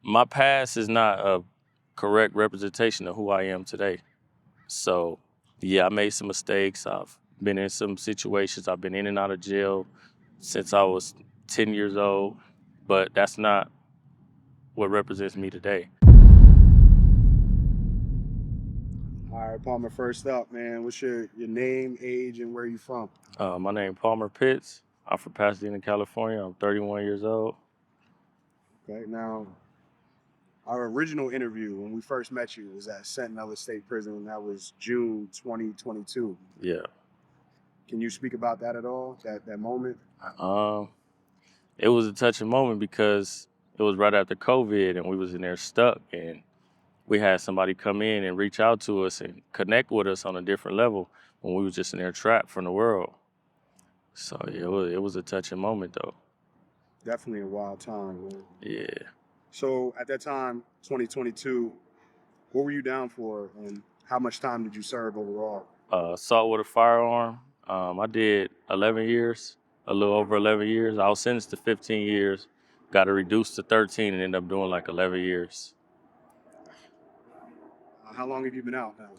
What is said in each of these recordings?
my past is not a correct representation of who I am today. So, yeah, I made some mistakes. I've been in some situations. I've been in and out of jail since I was 10 years old, but that's not what represents me today. All right, Palmer, first up, man, what's your name, age, and where you from? My name is Palmer Pitts. I'm from Pasadena, California. I'm 31 years old. Okay, now, our original interview when we first met you was at Sentinel State Prison. That was June 2022. Yeah. Can you speak about that at all, that moment? Um, it was a touching moment because it was right after COVID and we was in there stuck, and we had somebody come in and reach out to us and connect with us on a different level when we was just in there trapped from the world. So yeah, it was a touching moment though. Definitely a wild time, man. Yeah. So at that time, 2022, what were you down for, and how much time did you serve overall? Assault with a firearm. I did 11 years, a little over 11 years. I was sentenced to 15 years, got it reduced to 13 and ended up doing like 11 years. How long have you been out now?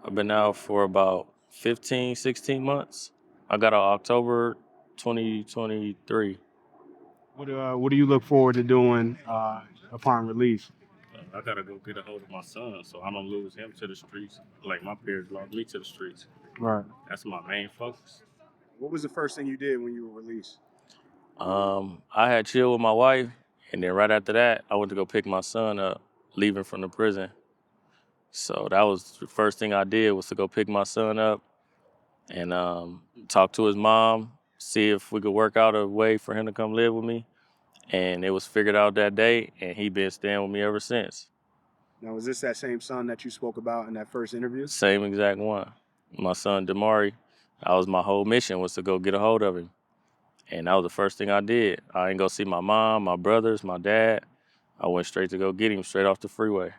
I've been out for about 15, 16 months. I got out October 2023. What do you look forward to doing upon release? I gotta go get a hold of my son so I don't lose him to the streets like my peers lost me to the streets. Right. That's my main focus. What was the first thing you did when you were released? I had chilled with my wife, and then right after that, I went to go pick my son up, leaving from the prison. So that was the first thing I did was to go pick my son up and talk to his mom, see if we could work out a way for him to come live with me. And it was figured out that day, and he been staying with me ever since. Now, was this that same son that you spoke about in that first interview? Same exact one. My son Damari, that was my whole mission was to go get a hold of him. And that was the first thing I did. I ain't go see my mom, my brothers, my dad. I went straight to go get him straight off the freeway.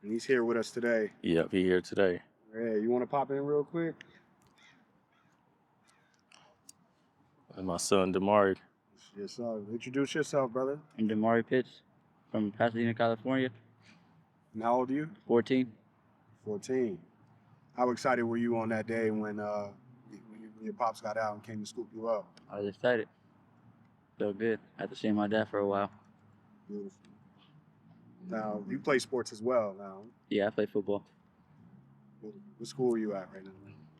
And he's here with us today. Yep, he here today. Hey, you want to pop in real quick? And my son Damari. Yes, sir. Introduce yourself, brother. I'm Damari Pitts from Pasadena, California. And how old are you? 14. 14. How excited were you on that day when your pops got out and came to scoop you up? I was excited. Felt good. After seeing my dad for a while. Beautiful. Now, you play sports as well now. Yeah, I play football. What school are you at right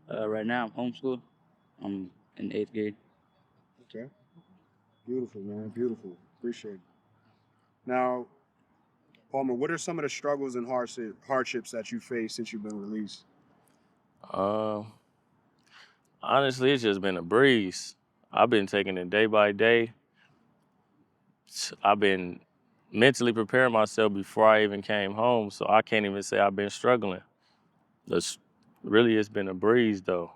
now? Right now, I'm homeschooled. I'm in 8th grade. Okay. Beautiful, man. Beautiful. Appreciate it. Now, Palmer, what are some of the struggles and hardships that you faced since you've been released? Honestly, it's just been a breeze. I've been taking it day by day. I've been mentally preparing myself before I even came home, so I can't even say I've been struggling. It's been a breeze though,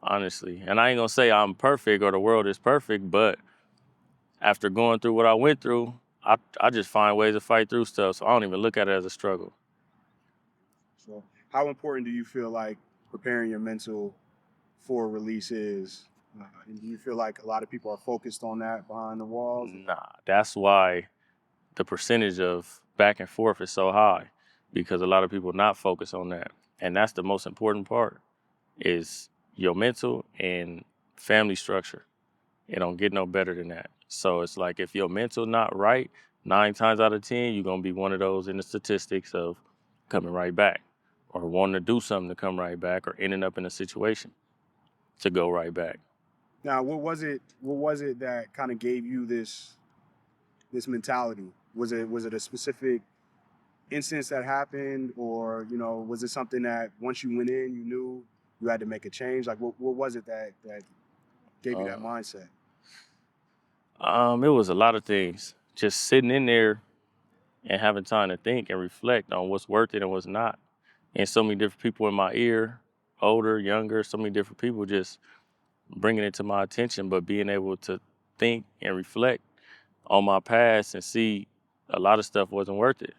honestly. And I ain't gonna say I'm perfect or the world is perfect, but after going through what I went through, I just find ways to fight through stuff, so I don't even look at it as a struggle. So, how important do you feel like preparing your mental for release is? And do you feel like a lot of people are focused on that behind the walls? Nah, that's why the percentage of back and forth is so high, because a lot of people not focused on that. And that's the most important part is your mental and family structure. It don't get no better than that. So it's like if your mental not right, 9 times out of 10, you're gonna be one of those in the statistics of coming right back or wanting to do something to come right back or ending up in a situation to go right back. Now, what was it that kind of gave you this mentality? Was it a specific instance that happened, or was it something that once you went in, you knew you had to make a change? Like, what was it that gave you that mindset? It was a lot of things. Just sitting in there and having time to think and reflect on what's worth it and what's not. And so many different people in my ear, older, younger, so many different people just bringing it to my attention, but being able to think and reflect on my past and see a lot of stuff wasn't worth it.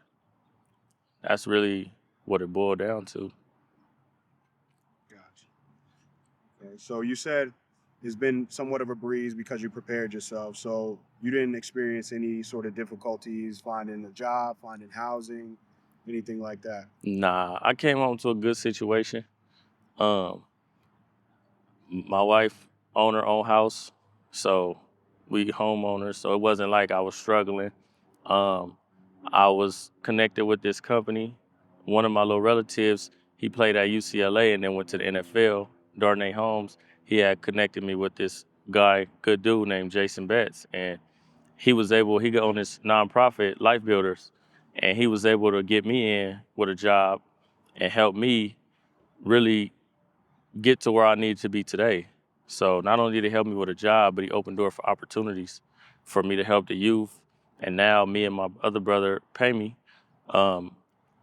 That's really what it boiled down to. Gotcha. Okay, so you said it's been somewhat of a breeze because you prepared yourself. So you didn't experience any sort of difficulties finding a job, finding housing, anything like that. Nah, I came home to a good situation. Um, my wife owned her own house, so we homeowners. So it wasn't like I was struggling. Um, I was connected with this company. One of my little relatives, he played at UCLA and then went to the NFL. Darnay Holmes, he had connected me with this guy, good dude named Jason Betts, and he got on this nonprofit, Life Builders, and he was able to get me in with a job and help me really get to where I need to be today. So not only did he help me with a job, but he opened door for opportunities for me to help the youth. And now me and my other brother, Pammy,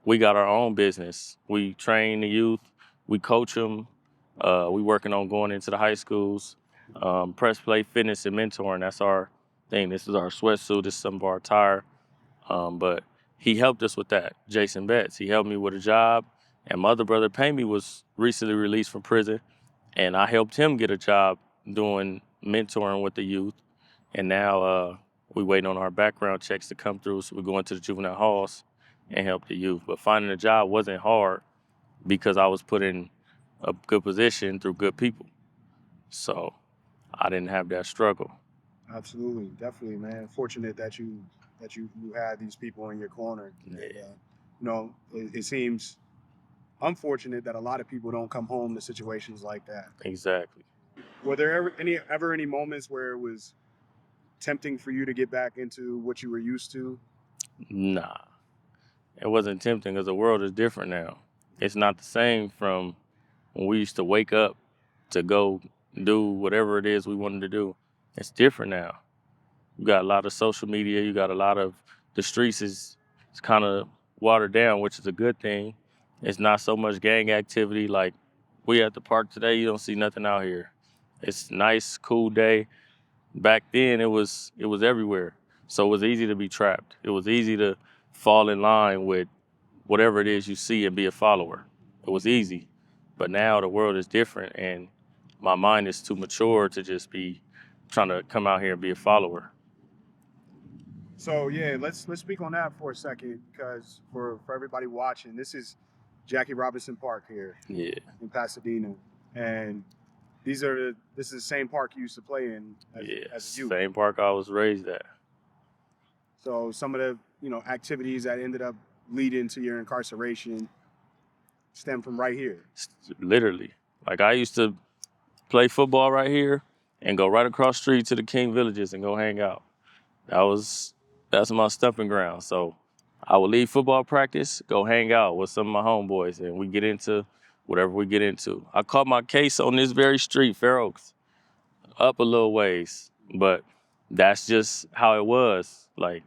we got our own business. We train the youth, we coach them. We working on going into the high schools. Press play, fitness, and mentoring. That's our thing. This is our sweatsuit. This is some of our attire. But he helped us with that. Jason Betts. He helped me with a job. And my other brother, Pammy, was recently released from prison. And I helped him get a job doing mentoring with the youth. And now we waiting on our background checks to come through. So we're going to the juvenile halls and help the youth. But finding a job wasn't hard because I was put in a good position through good people. So I didn't have that struggle. Absolutely, definitely, man. Fortunate that you had these people in your corner. Yeah. And, it seems unfortunate that a lot of people don't come home to situations like that. Exactly. Were there ever any moments where it was tempting for you to get back into what you were used to? Nah, it wasn't tempting because the world is different now. It's not the same from when we used to wake up to go do whatever it is we wanted to do. It's different now. You got a lot of social media. You got a lot of the streets is it's kind of watered down, which is a good thing. It's not so much gang activity. Like we at the park today, you don't see nothing out here. It's nice, cool day. Back then, it was everywhere. So it was easy to be trapped. It was easy to fall in line with whatever it is you see and be a follower. It was easy. But now the world is different, and my mind is too mature to just be trying to come out here and be a follower. So yeah, let's speak on that for a second, because for everybody watching, this is Jackie Robinson Park here Yeah, in Pasadena, and this is the same park you used to play in yeah. as a youth. Same park I was raised at. So some of the activities that ended up leading to your incarceration stem from right here. Literally. Like I used to play football right here and go right across the street to the King Villages and go hang out. That's my stumping ground. So I would leave football practice, go hang out with some of my homeboys, and we get into whatever we get into. I caught my case on this very street, Fair Oaks, up a little ways, but that's just how it was. Like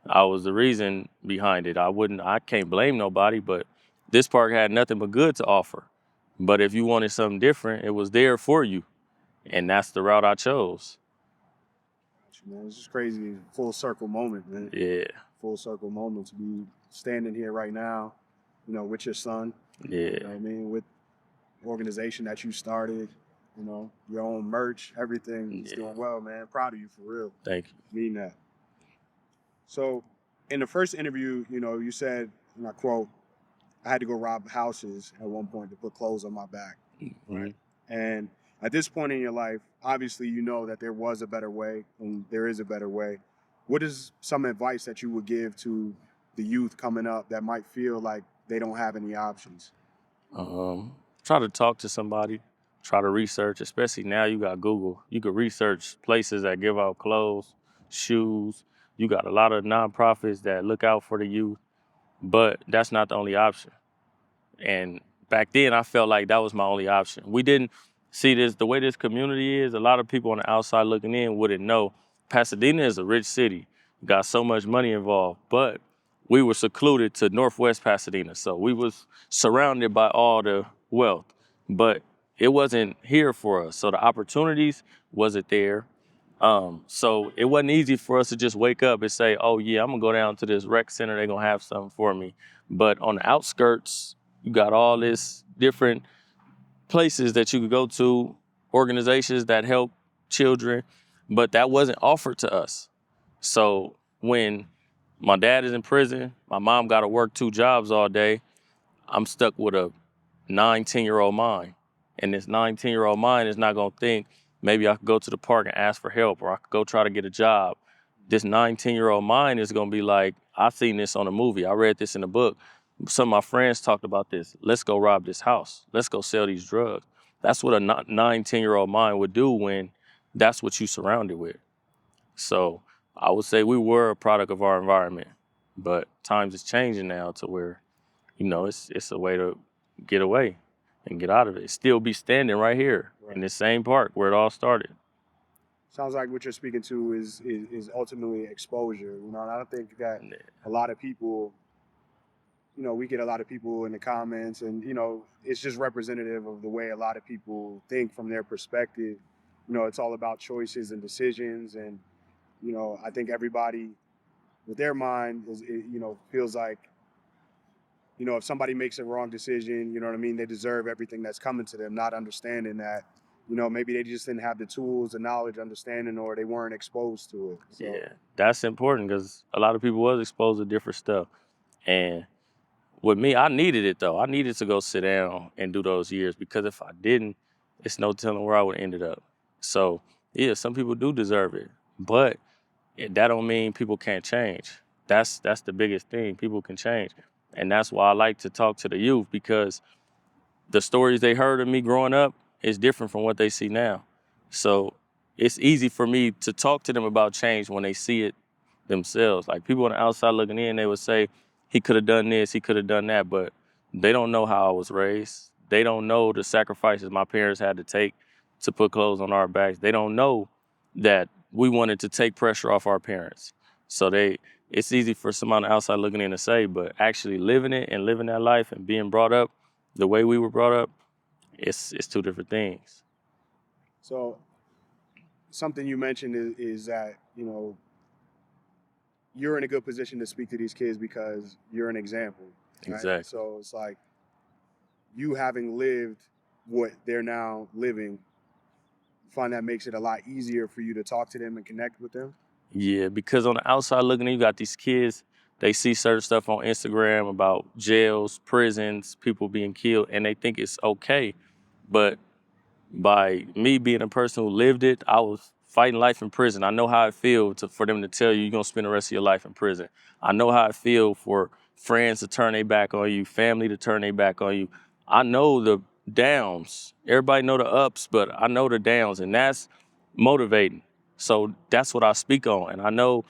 I was the reason behind it. I can't blame nobody, but this park had nothing but good to offer. But if you wanted something different, it was there for you. And that's the route I chose. Man, it's just crazy, full circle moment, man. Yeah, Full circle moment to be standing here right now, with your son. yeah, You know what I mean? With the organization that you started, your own merch, everything. It's Yeah. doing well, man. Proud of you for real. thank you. Mean that. So in the first interview, you said, and I quote, I had to go rob houses at one point to put clothes on my back. Mhm. And at this point in your life, obviously you know that there was a better way and there is a better way. What is some advice that you would give to the youth coming up that might feel like they don't have any options? Try to talk to somebody, try to research, especially now you got Google. You could research places that give out clothes, shoes. You got a lot of nonprofits that look out for the youth, but that's not the only option. And back then, I felt like that was my only option. We didn't see this, the way this community is, a lot of people on the outside looking in wouldn't know. Pasadena is a rich city, got so much money involved, but we were secluded to Northwest Pasadena. So we was surrounded by all the wealth, but it wasn't here for us. So the opportunities wasn't there. So it wasn't easy for us to just wake up and say, oh yeah, I'm gonna go down to this rec center, they're gonna have something for me. But on the outskirts, you got all this different places that you could go to, organizations that help children, but that wasn't offered to us. So when my dad is in prison, my mom got to work 2 jobs all day, I'm stuck with a 9-10-year-old mind. And this 9-10-year-old mind is not going to think, maybe I could go to the park and ask for help, or I could go try to get a job. This 9-10-year-old mind is going to be like, I've seen this on a movie. I read this in a book. Some of my friends talked about this. Let's go rob this house. Let's go sell these drugs. That's what a 9-10-year-old mind would do when that's what you surrounded with. So I would say we were a product of our environment, but times is changing now to where, it's a way to get away and get out of it. Still be standing right here in this same park where it all started. Sounds like what you're speaking to is ultimately exposure. And I don't think that a lot of people, we get a lot of people in the comments, and it's just representative of the way a lot of people think from their perspective. It's all about choices and decisions, and I think everybody with their mind feels like, if somebody makes a wrong decision, they deserve everything that's coming to them, not understanding that, maybe they just didn't have the tools, the knowledge, understanding, or they weren't exposed to it. So. Yeah, that's important because a lot of people was exposed to different stuff. And with me, I needed it though. I needed to go sit down and do those years, because if I didn't, it's no telling where I would have ended up. So yeah, some people do deserve it, but that don't mean people can't change. That's the biggest thing. People can change. And that's why I like to talk to the youth, because the stories they heard of me growing up is different from what they see now. So it's easy for me to talk to them about change when they see it themselves. Like, people on the outside looking in, they would say, he could have done this, he could have done that, but they don't know how I was raised. They don't know the sacrifices my parents had to take to put clothes on our backs. They don't know that we wanted to take pressure off our parents. So it's easy for someone on the outside looking in to say, but actually living it and living that life and being brought up the way we were brought up, it's 2 different things. So something you mentioned is that, you're in a good position to speak to these kids because you're an example. Right? Exactly. So it's like, you having lived what they're now living, find that makes it a lot easier for you to talk to them and connect with them? Yeah, because on the outside looking in, you got these kids, they see certain stuff on Instagram about jails, prisons, people being killed, and they think it's okay. But by me being a person who lived it, I was fighting life in prison. I know how it feels for them to tell you you're going to spend the rest of your life in prison. I know how it feels for friends to turn their back on you, family to turn their back on you. I know the downs. Everybody know the ups, but I know the downs, and that's motivating. So that's what I speak on. And I know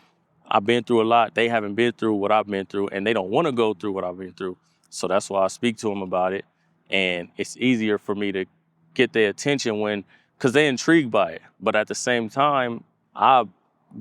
I've been through a lot. They haven't been through what I've been through, and they don't want to go through what I've been through. So that's why I speak to them about it. And it's easier for me to get their attention because they're intrigued by it. But at the same time, I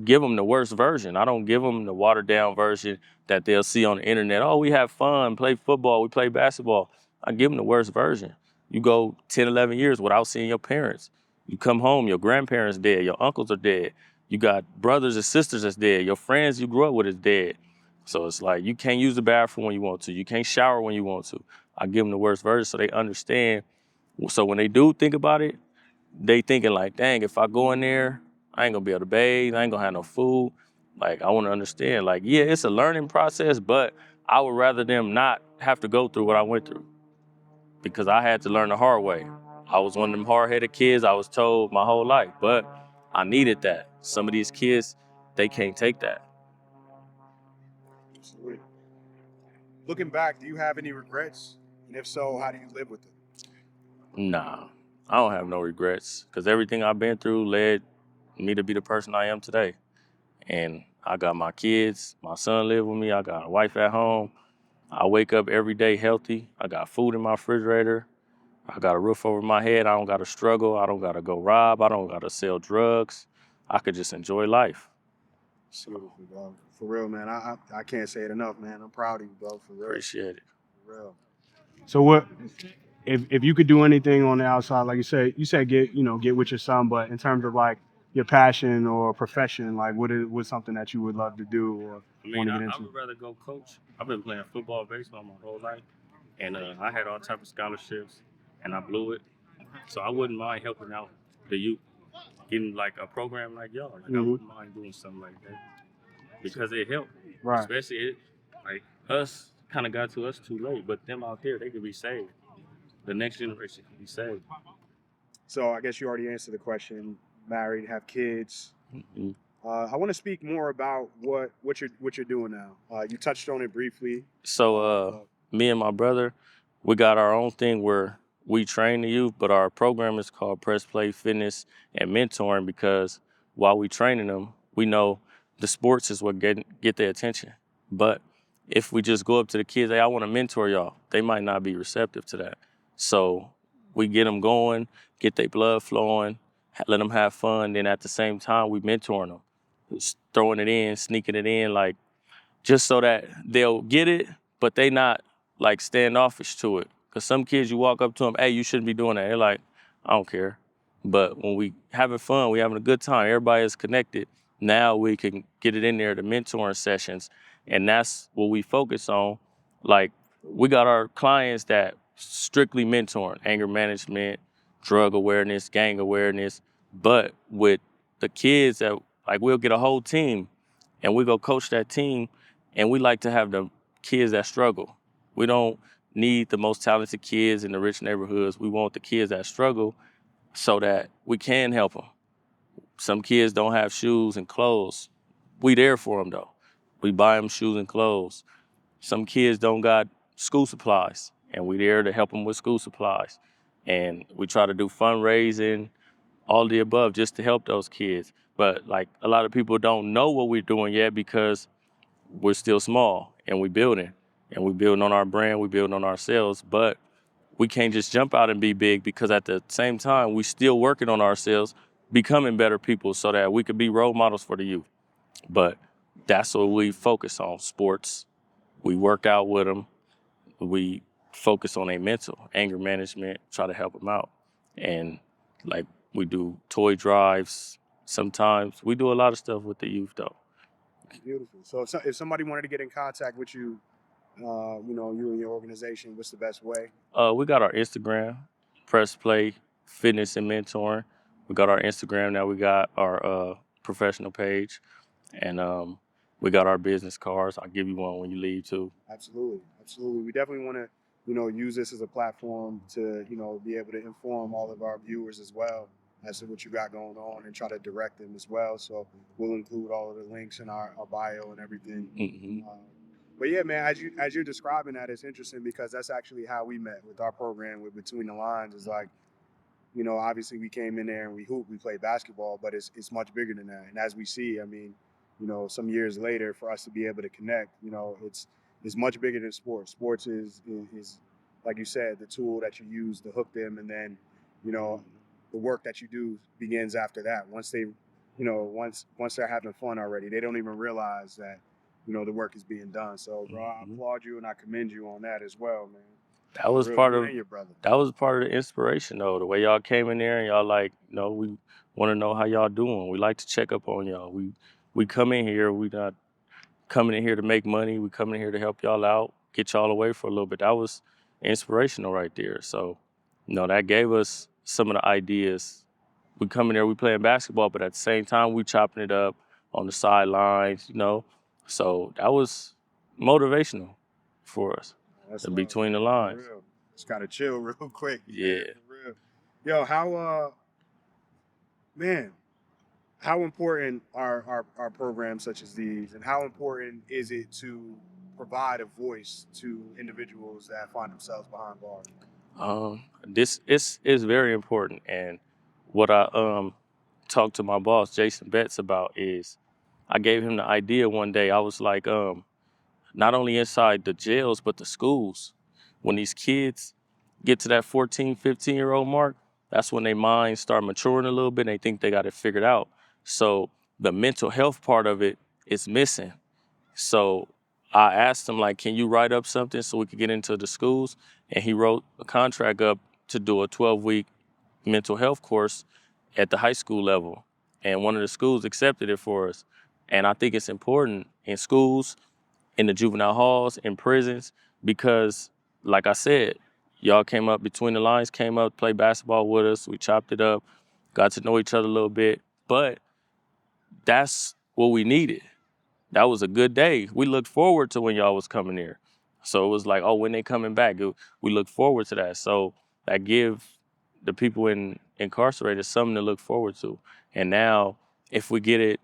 give them the worst version. I don't give them the watered down version that they'll see on the internet. Oh, we have fun, play football, we play basketball. I give them the worst version. You go 10, 11 years without seeing your parents. You come home, your grandparents dead, your uncles are dead. You got brothers and sisters that's dead. Your friends you grew up with is dead. So it's like, you can't use the bathroom when you want to. You can't shower when you want to. I give them the worst version so they understand. So when they do think about it, they thinking like, dang, if I go in there, I ain't gonna be able to bathe, I ain't gonna have no food. Like, I wanna understand, like, yeah, it's a learning process, but I would rather them not have to go through what I went through, because I had to learn the hard way. I was one of them hard-headed kids, I was told my whole life, but I needed that. Some of these kids, they can't take that. Absolutely. Looking back, do you have any regrets? And if so, how do you live with them? Nah, I don't have no regrets, because everything I've been through led me to be the person I am today. And I got my kids, my son live with me, I got a wife at home. I wake up every day healthy. I got food in my refrigerator. I got a roof over my head. I don't got to struggle. I don't got to go rob. I don't got to sell drugs. I could just enjoy life. So, beautiful, bro. For real, man. I can't say it enough, man. I'm proud of you, bro. For real. appreciate it. For real. So what, if you could do anything on the outside, like you said get with your son, but in terms of like your passion or profession, like what's something that you would love to do or want to get into? I would rather go coach. I've been playing football, baseball my whole life, and I had all type of scholarships, and I blew it. So I wouldn't mind helping out the youth, getting like a program like y'all. Like I wouldn't mind doing something like that because it helped, Right. especially like us kind of got to us too late, but them out there they could be saved. The next generation can be saved. So I guess you already answered the question. Married, have kids. Mm-hmm. I want to speak more about what you're doing now. You touched on it briefly. So me and my brother, we got our own thing where we train the youth, but our program is called Press Play Fitness and Mentoring because while we training them, we know the sports is what get their attention. But if we just go up to the kids, hey, I want to mentor y'all, they might not be receptive to that. So we get them going, get their blood flowing, let them have fun. Then at the same time, we mentoring them, just throwing it in, sneaking it in, like just so that they'll get it, but they not like standoffish to it. Cause some kids, you walk up to them, hey, you shouldn't be doing that. They're like, I don't care. But when we having fun, we having a good time, everybody is connected. Now we can get it in there, the mentoring sessions, and that's what we focus on. Like we got our clients that strictly mentoring, anger management, drug awareness, gang awareness. But with the kids that like we'll get a whole team and we go coach that team, and we like to have the kids that struggle. We don't need the most talented kids in the rich neighborhoods. We want the kids that struggle so that we can help them. Some kids don't have shoes and clothes. We there for them though. We buy them shoes and clothes. Some kids don't got school supplies, and we there to help them with school supplies. And we try to do fundraising, all the above, just to help those kids. But like a lot of people don't know what we're doing yet because we're still small and we building on our brand, we building on ourselves, but we can't just jump out and be big because at the same time, we still working on ourselves, becoming better people so that we could be role models for the youth. But that's what we focus on, sports. We work out with them. We focus on their mental, anger management, try to help them out. And like we do toy drives. Sometimes we do a lot of stuff with the youth though. Beautiful. So if somebody wanted to get in contact with you, you and your organization, what's the best way? We got our Instagram, Press Play Fitness and Mentoring. We got our Instagram now. We got our professional page, and we got our business cards. I'll give you one when you leave too. Absolutely. We definitely want to, use this as a platform to, be able to inform all of our viewers as well as to what you got going on and try to direct them as well. So we'll include all of the links in our bio and everything. Mm-hmm. But yeah, man, as you're describing that, it's interesting because that's actually how we met with our program with Between the Lines. Is like, obviously we came in there and we hooped, we played basketball, but it's much bigger than that. And as we see, I mean, some years later, for us to be able to connect, it's much bigger than sports. Sports is like you said, the tool that you use to hook them, and then, the work that you do begins after that. Once they, once they're having fun already, they don't even realize that, the work is being done. So, bro, I applaud you and I commend you on that as well, man. That was Real, part you of and your brother. that was part of the inspiration though. The way y'all came in there and y'all like, we want to know how y'all doing. We like to check up on y'all. We come in here. We not coming in here to make money. We coming in here to help y'all out, get y'all away for a little bit. That was inspirational right there. So, that gave us some of the ideas. We come in there, we playing basketball, but at the same time, we chopping it up on the sidelines, So that was motivational for us. That's Between the for lines. real. Just gotta chill real quick. Yeah. For real. Yo, how important are programs such as these, and how important is it to provide a voice to individuals that find themselves behind bars? This is very important, and what I talked to my boss Jason Betts about is I gave him the idea one day. I was like, not only inside the jails but the schools, when these kids get to that 14, 15-year-old mark, that's when their minds start maturing a little bit and they think they got it figured out. So the mental health part of it is missing. So I asked him, like, can you write up something so we could get into the schools? And he wrote a contract up to do a 12-week mental health course at the high school level. And one of the schools accepted it for us. And I think it's important in schools, in the juvenile halls, in prisons, because like I said, y'all came up between the lines, came up, played basketball with us, we chopped it up. got to know each other a little bit. But that's what we needed. That was a good day. We looked forward to when y'all was coming here. So it was like, oh, when they coming back, we look forward to that. So that give the people incarcerated something to look forward to. And now, if we get it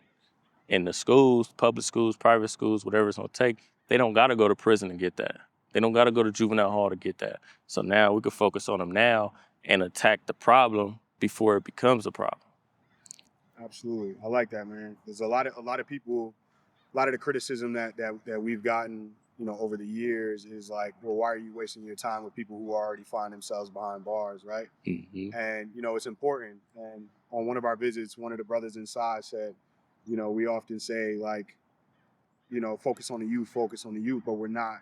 in the schools, public schools, private schools, whatever it's gonna take, they don't gotta go to prison to get that. They don't gotta go to juvenile hall to get that. So now we can focus on them now and attack the problem before it becomes a problem. Absolutely, I like that, man. There's a lot of people, a lot of the criticism that we've gotten, over the years is like, well, why are you wasting your time with people who already find themselves behind bars, right? Mm-hmm. And it's important. And on one of our visits, one of the brothers inside said, we often say like, focus on the youth, but we're not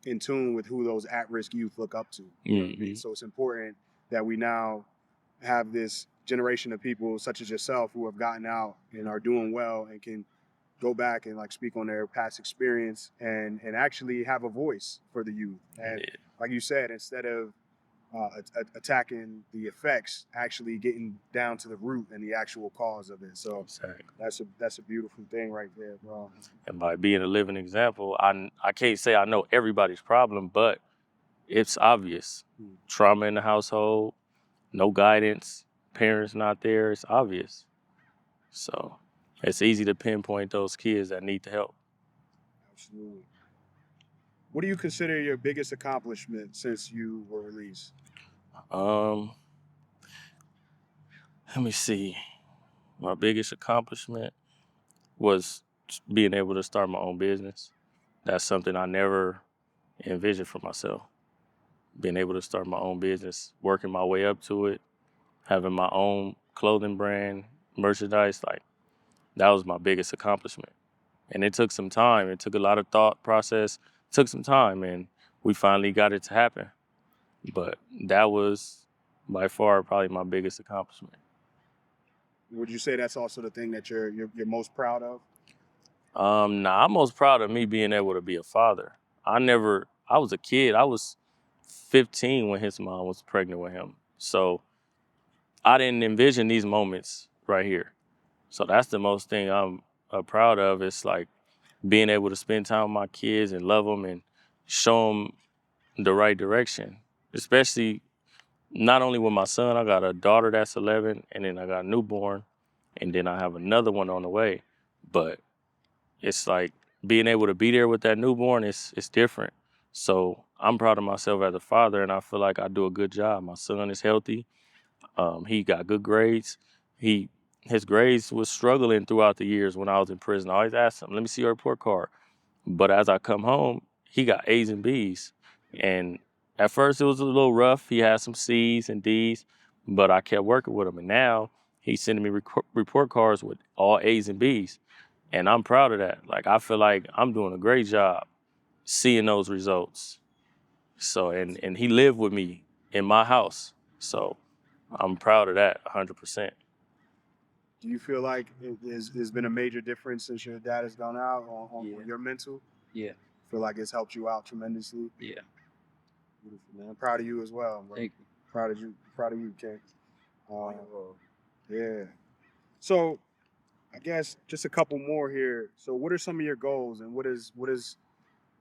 in tune with who those at-risk youth look up to. Mm-hmm. So it's important that we now have this generation of people such as yourself who have gotten out and are doing well and can go back and like speak on their past experience and actually have a voice for the youth. And like you said, instead of attacking the effects, actually getting down to the root and the actual cause of it. So exactly. That's a beautiful thing right there, bro. And by being a living example, I can't say I know everybody's problem, but it's obvious. Trauma in the household, no guidance, parents not there, it's obvious. So it's easy to pinpoint those kids that need the help. Absolutely. What do you consider your biggest accomplishment since you were released? Let me see. My biggest accomplishment was being able to start my own business. That's something I never envisioned for myself. Being able to start my own business, working my way up to it, having my own clothing brand, merchandise, like that was my biggest accomplishment. And it took some time. It took a lot of thought process. It took some time, and we finally got it to happen. But that was by far probably my biggest accomplishment. Would you say that's also the thing that you're most proud of? Nah, I'm most proud of me being able to be a father. I was a kid. I was 15 when his mom was pregnant with him. So I didn't envision these moments right here. So that's the most thing I'm proud of. It's like being able to spend time with my kids and love them and show them the right direction. Especially not only with my son, I got a daughter that's 11, and then I got a newborn, and then I have another one on the way. But it's like being able to be there with that newborn is different. So I'm proud of myself as a father, and I feel like I do a good job. My son is healthy. He got good grades. His grades was struggling throughout the years when I was in prison. I always asked him, "Let me see your report card." But as I come home, he got A's and B's. And at first it was a little rough. He had some C's and D's, but I kept working with him. And now he's sending me report cards with all A's and B's. And I'm proud of that. Like, I feel like I'm doing a great job seeing those results. So, and he lived with me in my house. So I'm proud of that 100%. Do you feel like there's been a major difference since your dad has gone out on your mental? Yeah. Feel like it's helped you out tremendously? Yeah. Beautiful, man. I'm proud of you as well, bro. Thank you. Proud of you, Ken. Yeah. So, I guess just a couple more here. So, what are some of your goals, and what does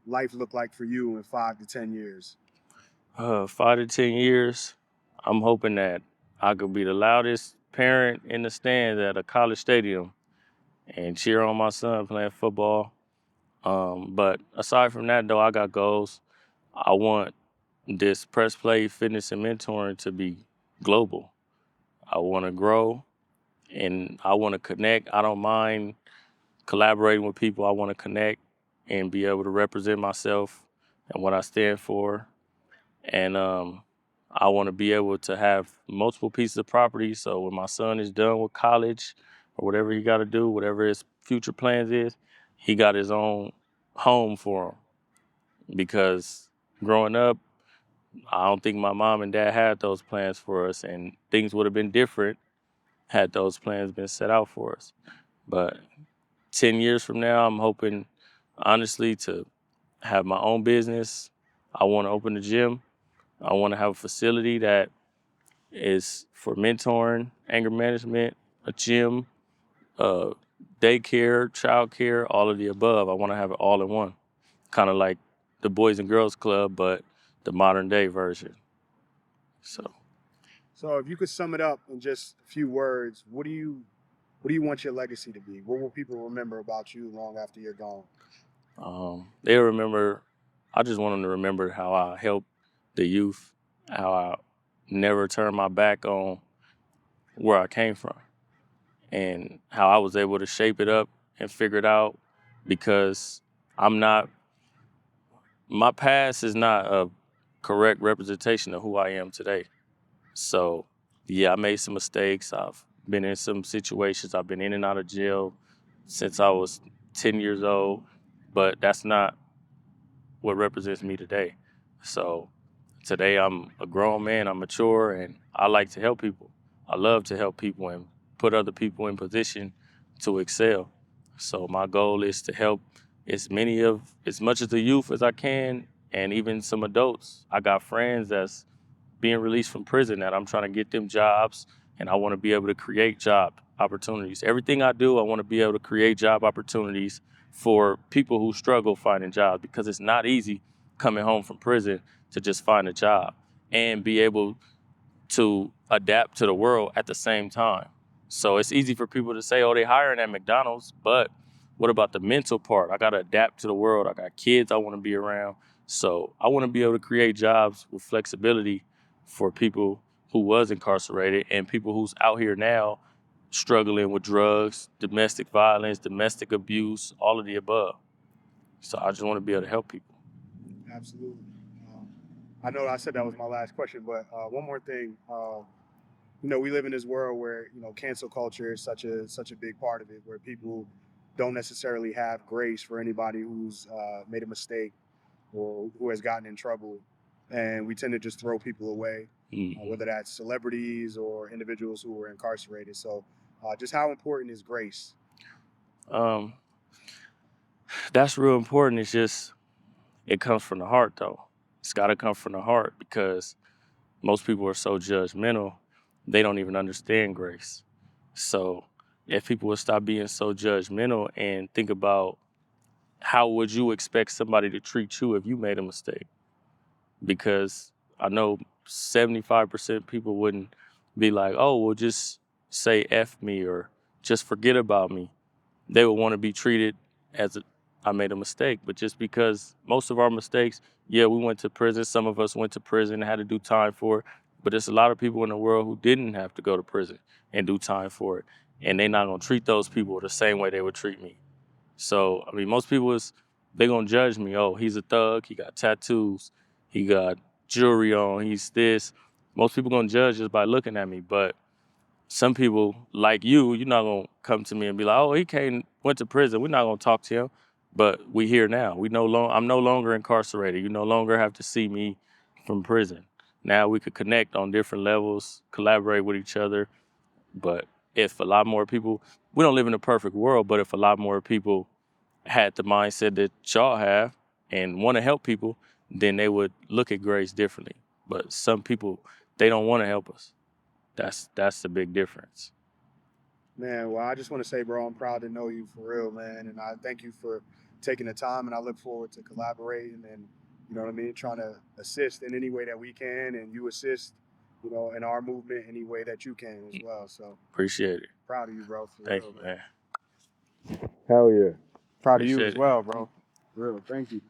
life look like for you in 5 to 10 years? 5 to 10 years, I'm hoping that I could be the loudest parent in the stands at a college stadium and cheer on my son playing football. But aside from that, though, I got goals. I want this press play, fitness, and mentoring to be global. I want to grow and I want to connect. I don't mind collaborating with people. I want to connect and be able to represent myself and what I stand for. And I want to be able to have multiple pieces of property. So when my son is done with college or whatever he got to do, whatever his future plans is, he got his own home for him. Because growing up, I don't think my mom and dad had those plans for us, and things would have been different had those plans been set out for us. But 10 years from now, I'm hoping, honestly, to have my own business. I want to open a gym. I want to have a facility that is for mentoring, anger management, a gym, uh, daycare, childcare, all of the above. I want to have it all in one, kind of like the Boys and Girls Club, but the modern day version. So if you could sum it up in just a few words, what do you want your legacy to be? What will people remember about you long after you're gone? They'll remember, I just want them to remember how I helped the youth, how I never turned my back on where I came from, and how I was able to shape it up and figure it out, because my past is not a correct representation of who I am today. So, yeah, I made some mistakes. I've been in some situations. I've been in and out of jail since I was 10 years old, but that's not what represents me today. So, today I'm a grown man, I'm mature, and I like to help people. I love to help people and put other people in position to excel. So, my goal is to help as much of the youth as I can, and even some adults. I got friends that's being released from prison that I'm trying to get them jobs, and I want to be able to create job opportunities. Everything I do, I want to be able to create job opportunities for people who struggle finding jobs, because it's not easy coming home from prison to just find a job and be able to adapt to the world at the same time. So it's easy for people to say, oh, they hiring at McDonald's, but what about the mental part? I got to adapt to the world. I got kids I want to be around. So I want to be able to create jobs with flexibility for people who was incarcerated and people who's out here now struggling with drugs, domestic violence, domestic abuse, all of the above. So I just want to be able to help people. Absolutely. I know I said that was my last question, but one more thing. We live in this world where cancel culture is such a big part of it, where people don't necessarily have grace for anybody who's made a mistake or who has gotten in trouble, and we tend to just throw people away, whether that's celebrities or individuals who are incarcerated. So, just how important is grace? Um, that's real important. It's just, it comes from the heart, though. It's got to come from the heart, because most people are so judgmental, they don't even understand grace. So if people would stop being so judgmental and think about, how would you expect somebody to treat you if you made a mistake? Because I know 75% of people wouldn't be like, oh, well, just say F me or just forget about me. They would want to be treated as I made a mistake. But just because most of our mistakes, yeah, we went to prison. Some of us went to prison and had to do time for it. But there's a lot of people in the world who didn't have to go to prison and do time for it. And they're not going to treat those people the same way they would treat me. So, I mean, most people they're going to judge me. Oh, he's a thug. He got tattoos. He got jewelry on. He's this. Most people going to judge just by looking at me. But some people like you're not gonna come to me and be like, oh, went to prison. We're not gonna talk to him. But we here now. I'm no longer incarcerated. You no longer have to see me from prison. Now we could connect on different levels, collaborate with each other. But if a lot more people, we don't live in a perfect world, but if a lot more people had the mindset that y'all have and want to help people, then they would look at grace differently. But some people, they don't want to help us. That's the big difference. Man, well, I just want to say, bro, I'm proud to know you for real, man, and I thank you for taking the time, and I look forward to collaborating and trying to assist in any way that we can, and you assist, in our movement any way that you can as well. So Appreciate it. proud of you, bro. For Thank real, you, man. Hell yeah. Proud of you Appreciate as it. well, bro. For real. Thank you.